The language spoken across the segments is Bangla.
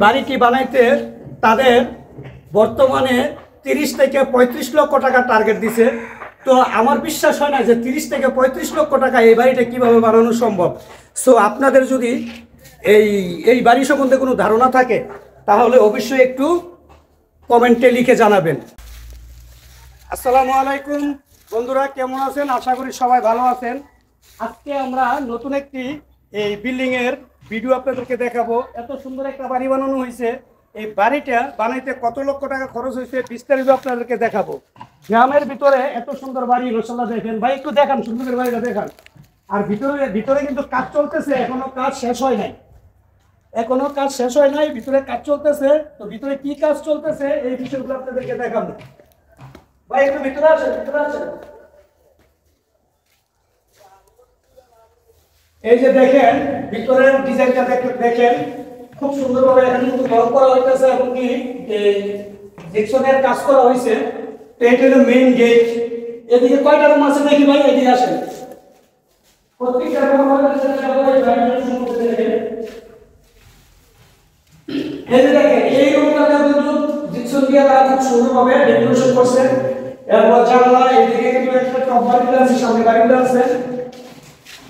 বাড়িটি বানাইতে তাদের বর্তমানে 30 থেকে 35 লক্ষ টাকা টার্গেট দিছে। তো আমার বিশ্বাস হয় না যে 30 থেকে 35 লক্ষ টাকা এই বাড়িটা কীভাবে বানানো সম্ভব। সো আপনাদের যদি এই বাড়ি সম্বন্ধে কোনো ধারণা থাকে তাহলে অবশ্যই একটু কমেন্টে লিখে জানাবেন। আসসালামু আলাইকুম বন্ধুরা, কেমন আছেন? আশা করি সবাই ভালো আছেন। আজকে আমরা নতুন একটি এই বিল্ডিংয়ের ভিডিও আপনাদেরকে দেখাবো। এত সুন্দর একটা বাড়ি বানানো হয়েছে। এই বাড়িটা বানাইতে কত লক্ষ টাকা খরচ হয়েছে বিস্তারিত আপনাদেরকে দেখাবো। গ্রামের ভিতরে এত সুন্দর বাড়ি, মাশাআল্লাহ দেখেন ভাই, একটু দেখান সুন্দর বাড়িটা দেখান। আর ভিতরে কিন্তু কাজ চলতেছে, এখনো কাজ শেষ হয় নাই, ভিতরে কাজ চলতেছে। তো ভিতরে কি কাজ চলতেছে এই বিষয়গুলো আপনাদেরকে দেখাবো। ভাই একটু ভিতরে আসেন। এই যে দেখেন ভিতরের ডিজাইনটা দেখেন, খুব সুন্দরভাবে এখানে কিন্তু রং করা হইতেছে এবং কি সেকশনের কাজ করা হয়েছে। তো এটা হলো মেইন গেট। এদিকে কয়টা রুম আছে দেখি ভাই, এদিকে আসেন। প্রত্যেকটা রুমের মধ্যে এই যে দেখেন এই রুমটাতে কিন্তু সেকশন দিয়ে তারা খুব সুন্দরভাবে ডেকোরেশন করছে। এরপর জানলা, এদিকে কিন্তু একটা টপ বারান্দা আছে, সামনে বারান্দা আছে।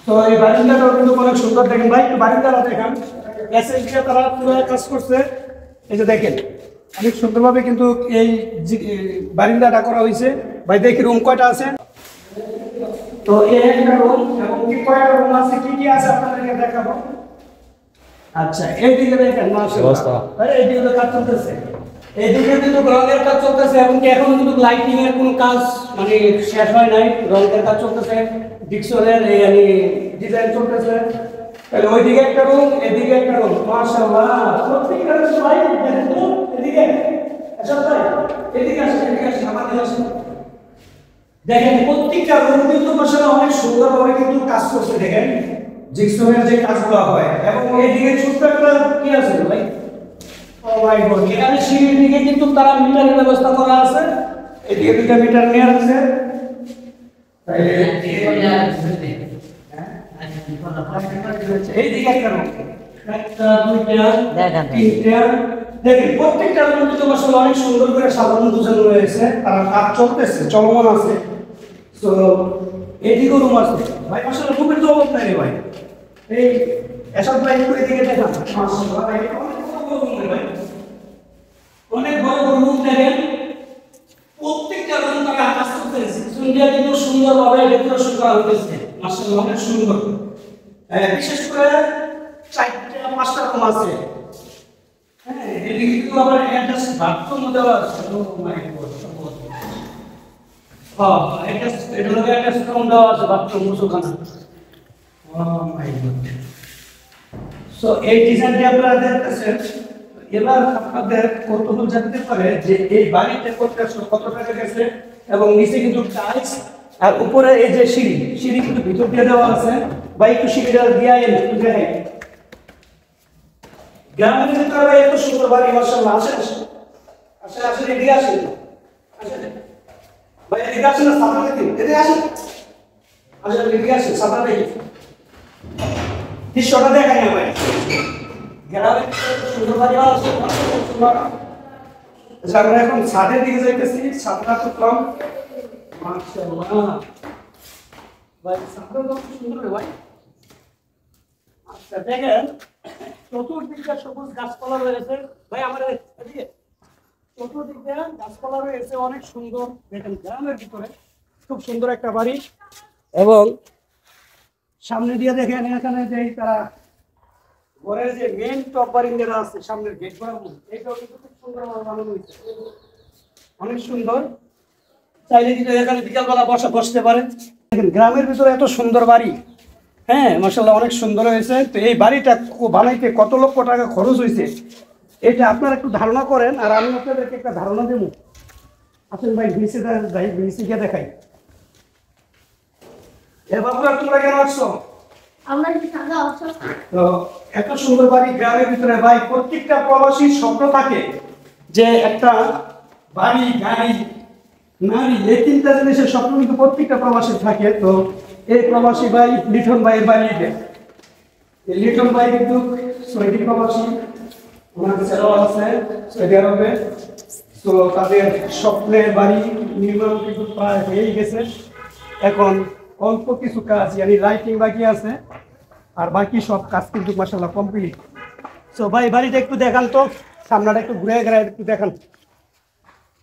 তো এই বারান্দাটাও কিন্তু অনেক সুন্দর। দেখেন ভাই একটু বারান্দাটা দেখেন, এসএস দিয়ে তারা পুরো কাজ করছে। এই যে দেখেন অনেক সুন্দরভাবে কিন্তু এই বারান্দাটা করা হয়েছে। ভাই দেখি রুম কয়টা আছে। তো এই একটা রুম এবং কি কয়টা রুম আছে, কি কি আছে আপনাদেরকে দেখাবো। আচ্ছা এইদিকে দেখেন মাশাআল্লাহ, এইদিকে তো কাজ চলতেছে, এইদিকে কিন্তু রঙের কাজ চলতেছে এবং কি এখন কিন্তু লাইটিং এর কোনো কাজ মানে শেষ হয় নাই, রঙের কাজ চলতেছে, ডিকশনের মানে ডিজাইন চলতেছে। তাহলে ওইদিকে একটা রুম, এদিকে একটা রুম, মাশাআল্লাহ প্রত্যেকটা রুম ভাই দেখেন তো। এদিকে আচ্ছা ভাই এদিকে আসেন আমাদের আসেন। দেখেন প্রত্যেকটা রুম কিন্তু আসলে অনেক সুন্দরভাবে কিন্তু কাজ করছে। দেখেন জিকসনের যে কাজগুলো হয় এবং এইদিকে ছোট্ট একটা কি আছে ভাই, ও মাই গড, এখানে সিঁড়ির দিকে কিন্তু তারা মিটারের ব্যবস্থা করা আছে। এদিকে দুটো মিটার নিয়ে আছে। তাইলে এইদিকে একটা রুম, একটা দুইটা তিনটা। দেখেন প্রত্যেকটা রুম কিন্তু আসলে অনেক সুন্দর করে সাজানো গুছানো রয়েছে। তারা কাজ চলতেছে, চলমান আছে। তো এইদিকে রুম আছে ভাই, আসলে রুমের তো অভাব নাই ভাই। এই এসব ভাই করে দিকে দেখান, মাশাআল্লাহ ভাই অনেক বড় বড় রুম। দেখেন প্রত্যেকটা রুম তারা কাজ করতেছে, সুন্দর কিন্তু সুন্দরভাবে ডেকোরেশন করা হয়েছে, মাশাআল্লাহ অনেক সুন্দর। বিশেষ করে 4-5টা রুম আছে। হ্যাঁ এদিকে কিন্তু আবার অ্যাটাচ বাথরুম দেওয়া আছে। ও মাই গড, এটা হলো অ্যাটাচ রুম দেওয়া আছে, বাথরুম মুছখানা। ও মাই গড। সো এই ডিজাইনটি আপনারা দেখতেছেন। এবার আপনাদের কৌতূহল জানতে পারে যে এই বাড়িতে কত টাকা গেছে এবং নিচে কিন্তু টাইলস আর উপরে এই যে সিঁড়ি কিন্তু ভিতর দিয়ে দেওয়া আছে। বা একটু সিঁড়িটা দিয়ে একটু দেখাই। গ্রামের ভিতরে এত সুন্দর বাড়ি, মাশাআল্লাহ। আসেন এদিকে আসেন ভাই, এদিকে আসেন না, সামনে দেখি, এদিকে আসেন, এদিকে আসেন, সামনে দেখি দৃশ্যটা দেখাই না ভাই। গ্রামের সুন্দর বাড়ি আছে, আমরা এখন ছাদের দিকে যাইতেছি। ছাদটা তো কম, মাশাআল্লাহ ভাই, ছাদটা তো সুন্দর ভাই। আচ্ছা দেখেন চতুর্দিকে সবুজ গাছপালা রয়েছে ভাই, আমাদের এদিকে চতুর্দিকে গাছপালা রয়েছে অনেক সুন্দর। দেখেন গ্রামের ভিতরে খুব সুন্দর একটা বাড়ি। এবং সামনে দিয়ে দেখেন এখানে যে তারা ঘরের যে মেন টপ বারান্দা আছে, সামনের গেট বানানো, এটাও কিন্তু খুব সুন্দর বানানো হয়েছে, অনেক সুন্দর। চাইলে কিন্তু এখানে বিকালবেলা বসতে পারেন। দেখেন গ্রামের ভিতরে এত সুন্দর বাড়ি, হ্যাঁ মাশাআল্লাহ অনেক সুন্দর হয়েছে। তো এই বাড়িটা বানাইতে কত লক্ষ টাকা খরচ হয়েছে এটা আপনারা একটু ধারণা করেন, আর আমি আপনাদেরকে একটা ধারণা দেবো। আসেন ভাই ভিসি গিয়ে দেখাই। বাবুরা তোমরা কেন আসছো? তো এত সুন্দর বাড়ি গ্রামের ভিতরে ভাই, প্রত্যেকটা প্রবাসীর স্বপ্ন থাকে যে একটা বাড়ি, গাড়ি, নারী, এই তিনটা জিনিসের স্বপ্ন কিন্তু প্রত্যেকটা প্রবাসীর থাকে। তো এই প্রবাসী ভাই লিটন ভাইয়ের বাড়ি, লিটন ভাই কিন্তু সৌদি প্রবাসী, ওনার ছেলেও আছে সৌদি আরবে। তো তাদের স্বপ্নের বাড়ি নির্মাণ কিন্তু প্রায় হয়েই গেছে, এখন অল্প কিছু কাজ মানে লাইটিং বাকি আছে, আর বাকি সব কাজ কিন্তু মাশাআল্লাহ কমপ্লিট। সো ভাই বাড়িটা একটু দেখান তো, সামনাটা একটু ঘুরে ঘুরে একটু দেখান।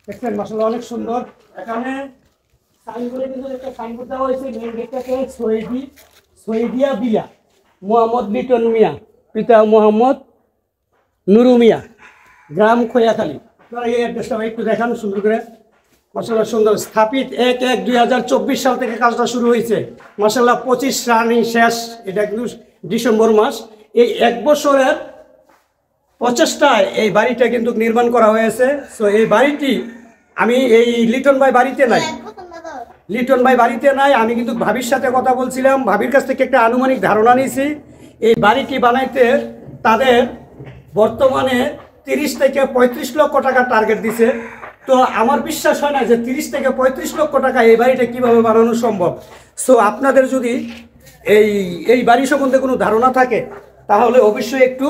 দেখছেন মাশাআল্লাহ অনেক সুন্দর। এখানে সাইনবোর্ডে কিন্তু একটা সাইনবোর্ড দেওয়া হয়েছে, মেইন গেটটাকে শহীদিয়া বিয়া মোহাম্মদ লিটন মিয়া, পিতা মোহাম্মদ নুরু মিয়া, গ্রাম খোয়াখালী। আপনারা এই অ্যাড্রেসটা একটু দেখান সুন্দর করে। মাশাআল্লাহ সুন্দর, স্থাপিত 1/1/2024 সাল থেকে কাজটা শুরু হয়েছে। মাশাআল্লাহ 25 রানিং শেষ, এটা কিন্তু ডিসেম্বর মাস। এই 1 বছরের প্রচেষ্টায় এই বাড়িটা কিন্তু নির্মাণ করা হয়েছে। সো এই বাড়িটি আমি এই লিটন ভাই বাড়িতে নাই, আমি কিন্তু ভাবির সাথে কথা বলছিলাম, ভাবির কাছ থেকে একটা আনুমানিক ধারণা নিয়েছি। এই বাড়িটি বানাইতে তাদের বর্তমানে 30 থেকে 35 লক্ষ টাকা টার্গেট দিছে। তো আমার বিশ্বাস হয় না যে 30 থেকে 35 লক্ষ টাকা এই বাড়িটা কীভাবে বানানো সম্ভব। সো আপনাদের যদি এই বাড়ি সম্বন্ধে কোনো ধারণা থাকে তাহলে অবশ্যই একটু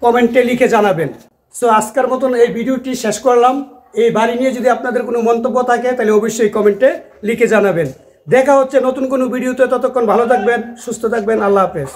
কমেন্টে লিখে জানাবেন। সো আজকের মতন এই ভিডিওটি শেষ করলাম। এই বাড়ি নিয়ে যদি আপনাদের কোনো মন্তব্য থাকে তাহলে অবশ্যই কমেন্টে লিখে জানাবেন। দেখা হচ্ছে নতুন কোনো ভিডিওতে, ততক্ষণ ভালো থাকবেন, সুস্থ থাকবেন, আল্লাহ হাফেজ।